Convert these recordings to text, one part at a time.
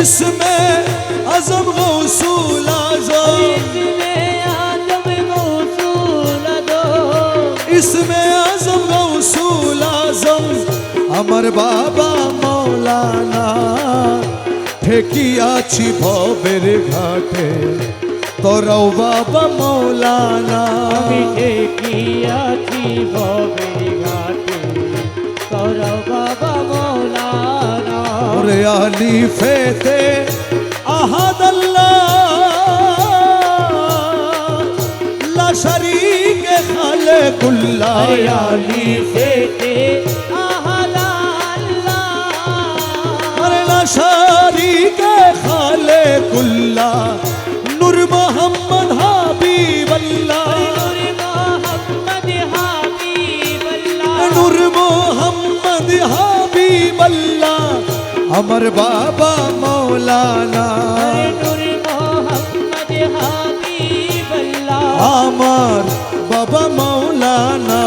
इसमें आजम गौसूल आजम, इसमें आजम गौसूल आजम আমার বাবা মৌলানা। ঠেকিয়াছি ভবের ঘাটে তোরাও বাবা মৌলানা। আমি ঠেকিয়াছি ভবের ঘাটে তোরাও বাবা মৌলানা। ওরে আলিফেতে আহাদ আল্লাহ লা শারীকে খালিকুল্লাহ। আলিফেতে আহাদ আল্লাহ আরে লা শারীকে খালিকুল্লাহ। নূর মোহাম্মদ হাবিবাল্লাহ, নূর মোহাম্মদ হাবিবাল্লাহ আমার বাবা মৌলানা। আমার বাবা মৌলানা।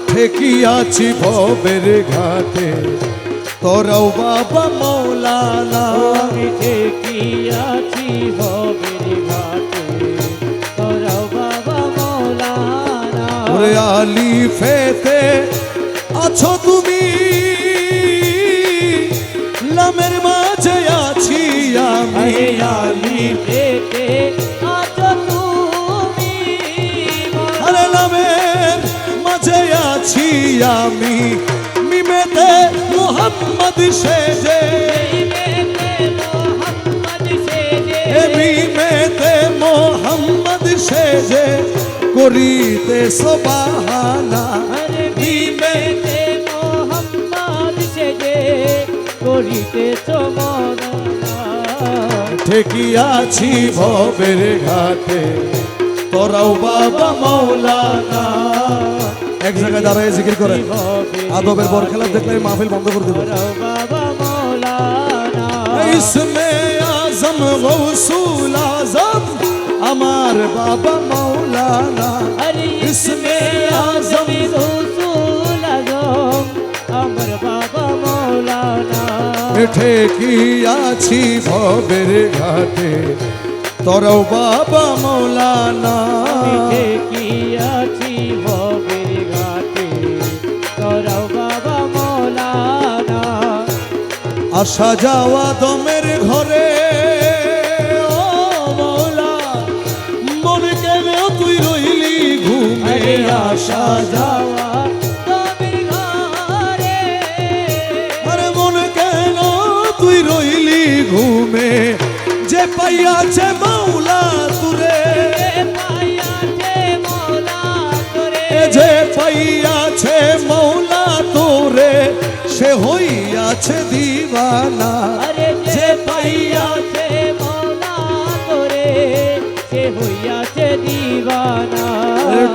ঠেকিয়াছি ভবের ঘাটে তোরাও বাবা মৌলানা। আমি ঠেকিয়াছি ভবের ঘাটে তোরাও বাবা মৌলানা। ওরে আলিফেতে আছো তুমি, লামের মাঝে আছি আমি। আলিফেতে আছো তুমি, আরে লামের মাঝে আছি আমি। মিমেতে মোহাম্মদ সেজে, মিমেতে মোহাম্মদ সেজে করিতে সুবহানা। মিমেতে মোহাম্মদ সেজে করিতে সুবহানা। ঠেকিয়াছি ভবের ঘাটে তোরাও বাবা মৌলানা। এক জায়গায় দাঁড়ায় জিকির করেন, আদবের বর খেলা দেখলে মাহফিল বন্ধ করে দেব। বাবা মৌলানা। ইসমে আজম গৌসুল আজম আমার বাবা মৌলানা। ইসমে আজম গৌসুল আজম আমার বাবা মৌলানা। ঠেকিয়াছি ভবের ঘাটে তোরাও বাবা মৌলানা। ঠেকিয়াছি ভবের ঘাটে তোরাও বাবা মৌলানা। আসা যাওয়া দমের ঘরে ও মৌলা, মন কেন তুই রইলি ঘুমে। আসা যাওয়া দমের ঘরে, আরে মন কেন তুই রইলি ঘুমে। যে পাইয়াছে মৌলা তুরে, যে পাইয়াছে মৌলা তোরে সে হইয়াছে দিবানা। যে পাইয়াছে মৌলা তোরে সে হইয়াছে দিবানা।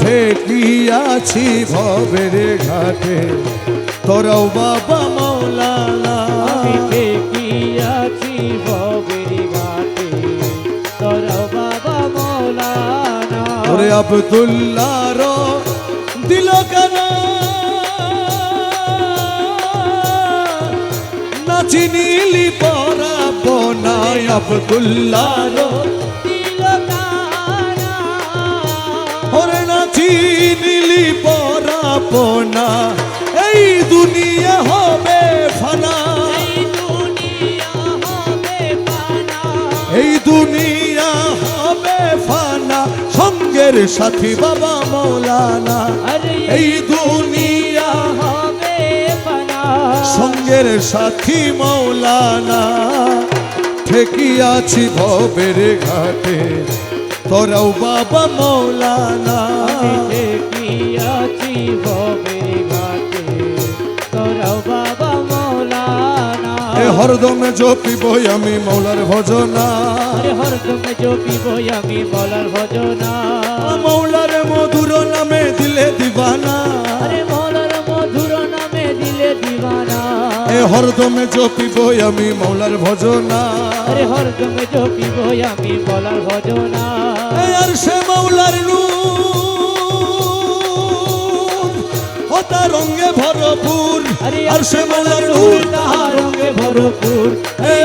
ঠেকিয়াছি ভবের ঘাটে তোরাও বাবা মৌলানা। আমি ঠেকিয়াছি ভবের ঘাটে তোরাও বাবা মৌলানা। ওরে আব্দুল্লাহ রো দিল কানা নাচিনিলি পরা বনায়। আব্দুল্লাহ রো ওরে নাচিনিলি পরা বনা। এই দুনিয়া হবে ফানা, এই দুনিয়া হবে ফানা। সঙ্গের সাথী বাবা মৌলানা। এই দুনিয়া হবে ফানা, সঙ্গের সাথী মৌলানা। ঠেকিয়াছি ভবের ঘাটে তোরাও বাবা মৌলানা। ঠেকিয়াছি ভবের ঘাটে তোরাও বাবা মৌলানা। হরদমে জপিব আমি মৌলার ভজনা। হরদমে জপিব আমি মৌলার ভজনা। মৌলার মধুর নামে দিলে দিবানা। মৌলার মধুর নামে দিলে দিবানা। হরদমে জপিব আমি মৌলার ভজনা। হরদমে জপিব আমি মৌলার ভজনা। আর সে মৌলার ও তার রঙে ভরপুর। আর সে মৌলার নূর তাহার রঙে ভরপুর।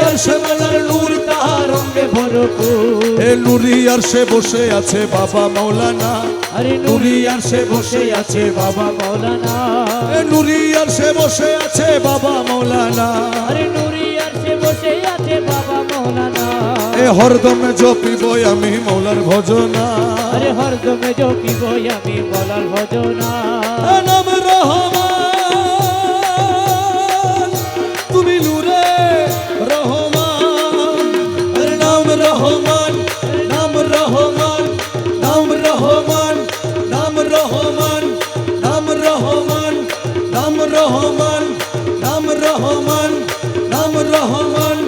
আর সে মালার নূর তাহার রঙে ভরপুর এ নুরি আর সে বসে আছে বাবা মৌলানা আরে নুরি আর সে বসে আছে বাবা মৌলানা এ নুরি আর সে বসে আছে বাবা মৌলানা আরে নুরি আর সে বসে আছে বাবা মৌলানা এ হরদমে জপিব আমি মৌলার ভজনা আরে হরদমে জপিব আমি মৌলার ভজনা এ নাম রহমান তুমি নূরে রহমান এর নাম রহমান নাম রহমান নাম রহমান নাম রহমান নাম রহমান নাম রহমান নাম রহমান নাম রহমান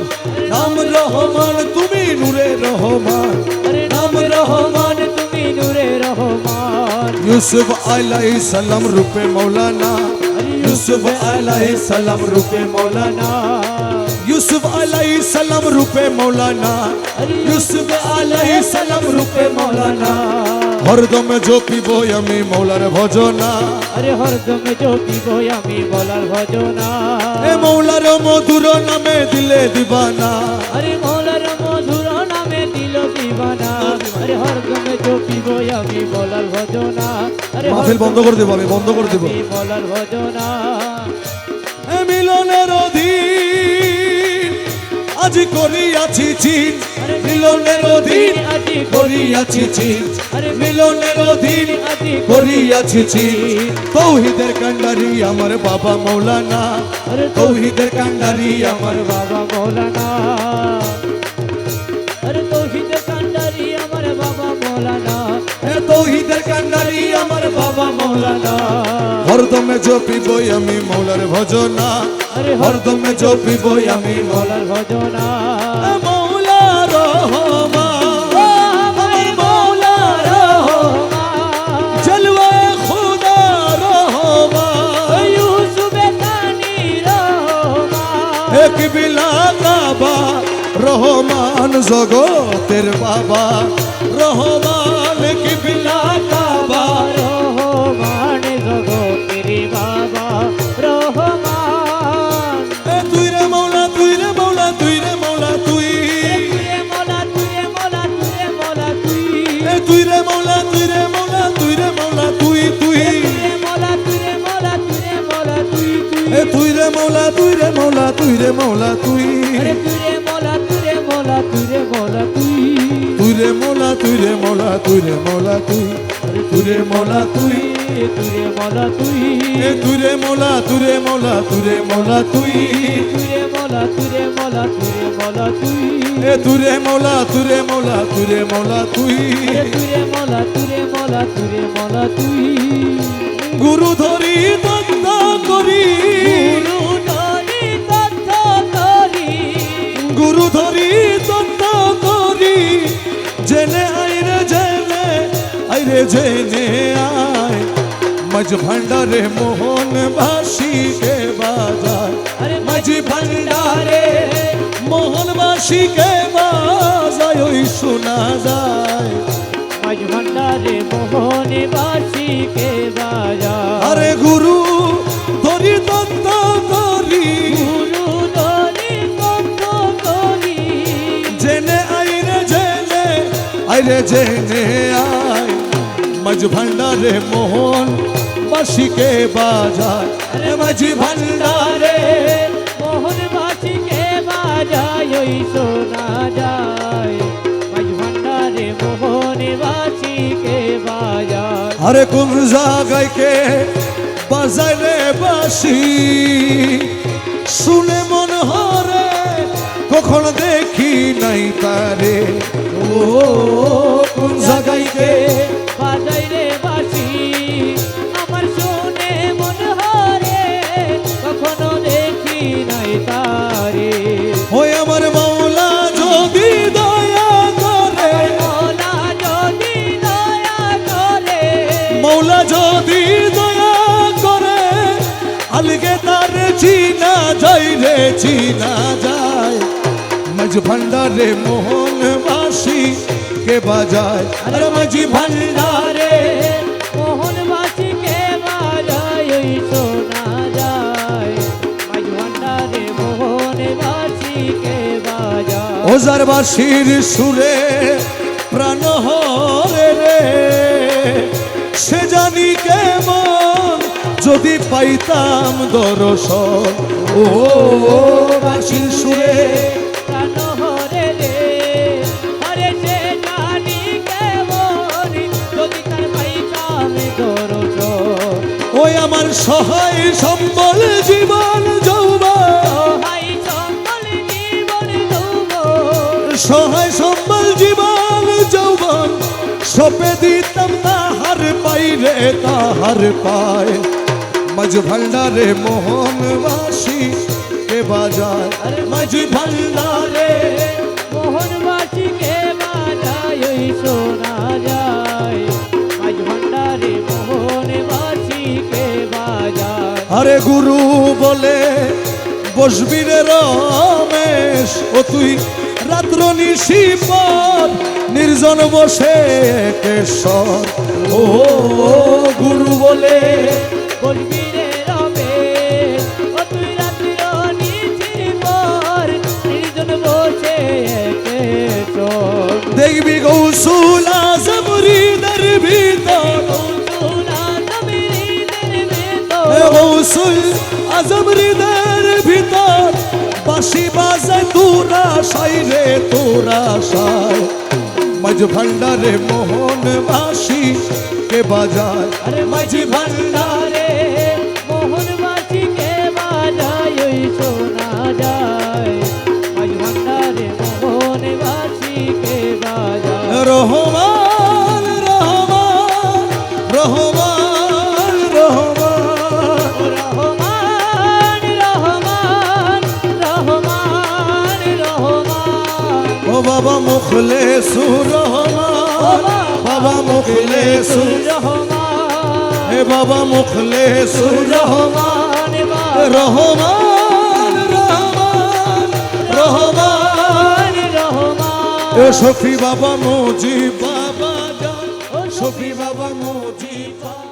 নাম রহমান তুমি নূরে রহমান আরে নাম রহমান তুমি নূরে রহমান ইউসুফ আলাইহিস সালাম রূপে মৌলানা ইউসুফ আলাইহিস সালাম রূপে মৌলানা ইউসুফ আলাইহিস সালাম রূপে মৌলানা ইউসুফ আলাইহিস সালাম রূপে মৌলানা হরদমে জপিব আমি মৌলার ভজনা আরে হরদমে জপিব আমি মৌলার ভজনা এ মৌলার মধুর নামে দিলে দিবানা আরে মৌলার মধুর নামে দিল দিবানা আরে হরদমে জপিব আমি মৌলার ভজনা আরে মাহফিল বন্ধ করে দেব আমি বন্ধ করে দেব আমি মৌলার ভজনা এ মিলনের অধীন আজ করিয়াছি চিন মিলনের অধীন আজি করিয়াছি চিন আরে মিলনের অধীন আজি করিয়াছি চিন তৌহিদের কান্ডারি আমার বাবা মৌলানা আরে তৌহিদের কান্ডারি আমার বাবা মৌলানা আরে তৌহিদ কান্ডারি আমার বাবা মৌলানা এ তৌহিদের কান্ডারি আমার বাবা মৌলানা হরদমে জপিব আমি মৌলার ভজনা আরে হরদমে জপিব আমি মৌলার ভজনা এ মৌলা রহমান আমার মৌলা রহমান জলওয়ে খুদা রহমান ইউসুফে কানি রহমান এক বিলা কাবা রহমান জগতের বাবা রহমান এক বিলা কাবা রহমান জগতের বাবা রহমান এ তুই রে মৌলা তুই রে মৌলা তুই রে মৌলা তুই তুরে মৌলা তুরে মৌলা তুরে মৌলা তুই এ তুই রে মৌলা তুই রে মৌলা তুই রে মৌলা তুই তুই তুরে মৌলা তুরে মৌলা তুরে মৌলা তুই তুই এ তুই রে মৌলা তুই রে মৌলা তুই রে মৌলা তুই আরে তুরে মৌলা তুরে মৌলা তুরে মৌলা তুই তুই রে মৌলা তুই রে মৌলা তুই রে মৌলা তুই তুই রে মৌলা তুই তুরে মৌলা তুই এ তুই রে মৌলা তুই রে মৌলা তুই রে মৌলা তুই তুরে মৌলা তুরে মৌলা তুরে মৌলা তুই এ তুই রে মৌলা তুই রে মৌলা তুই রে মৌলা তুই আরে তুরে মৌলা তুরে মৌলা তুরে মৌলা তুই গুরু ধরি তত্ত্ব করি গুরু ধরি তথ্য করি গুরু ধরি তত্ত্ব করি জেনে আইরে জেনে আয় মজ ভান্ডারে মোহন বাসী কে বাজায় আরে মাঝি ভান্ডারে মোহন বাসী কে বাজায় ওই শোনা যায় মাঝ ভান্ডারে মোহনে বাসি কে বাজা আরে গুরু ধরি তত্ত্ব করি গুরু ধরি তথ্য করি জেনে আইরে জেনে আয় মজ ভান্ডারে মোহন বাসী কে বাজায় আরে মাঝি ভান্ডারে মোহন বাসি কে বাজায় ওই শোনা যায় মাঝ ভান্ডারে মোহনে বাসি কে বাজায় আরে কোন জায়গায় কে বাজায় রে বাসি শুনে মন হরে কখন দেখি নাই তারে ও কোন জায়গায় কে বাজাই রে বাসি আমার শুনে মন হরে কখনো দেখি নাই তারে ওই আমার মাওলা যদি দয়া করে মৌলা যদি দয়া করে মৌলা যদি দয়া করে আলগে তার চিনা যায় রে চিনা যায় মজ ভান্ডারে মোহন বাসী কে বাজায় আরে মাঝি ভান্ডারে মোহন বাসি কে বাজায় ওই শোনা যায় মাঝ ভান্ডারে মোহন বাসি কে বাজায় ওজারবাসীর সুরে প্রাণ হরে রে, সে জানি কেমন যদি পাইতাম দর্শন। ও বাসীর সুরে প্রাণ হরে রে, আরে সে জানি কেমন যদি তার পাইতাম দর্শন। ওই আমার সহায় সম্বল জীবন যৌবন, সহায় সম্বল জীবন যৌবন, সহায় সম্বল জীবন যৌবন, সপে দিতাম তাহার পাইরে তাহার পায়। মাঝ ভান্ডারে মোহনবাসী কে বাজায়, মাঝ ভান্ডারে মোহনবাসীকে বাজায় ওই শোনা যায়, মাঝ ভান্ডারে মোহনবাসীকে বাজায়। আরে গুরু বলে বসবি রে রমেশ, ও তুই রাত্র নিশি পর নির্জন বসে কেশর। ও গুরু বলে বলবি রে রমেশ, ও তুই রাত্রি নিশি পর নির্জন বসে কেশর। দেখবি গৌসুল আজম হৃদয়ের ভিতর, গৌসুল আজম হৃদয়ের ভিতর বাঁশি বাজায় তোরা সাই রে তোরা সাই। মাঝ ভান্ডারে মোহনবাসী কে বাজায়, আরে মাঝ ভান্ডারে মোহনবাসীকে বাজায় ওই শোনা যায়, মাঝ ভান্ডারে মোহনবাসীকে বাজায়। রহমান রহমান রহমান রহমান, রহমান রহমান রহমান রহমান, ও বাবা মুখলেসুর রহমান, বাবা মুখলেসুর রহমান, হে বাবা মুখলেসুর রহমান, রহমান রহমান রহমান রহমান। এ শফি বাবা মুজিব বাবা জান, শফি বাবা মুজিব বাবা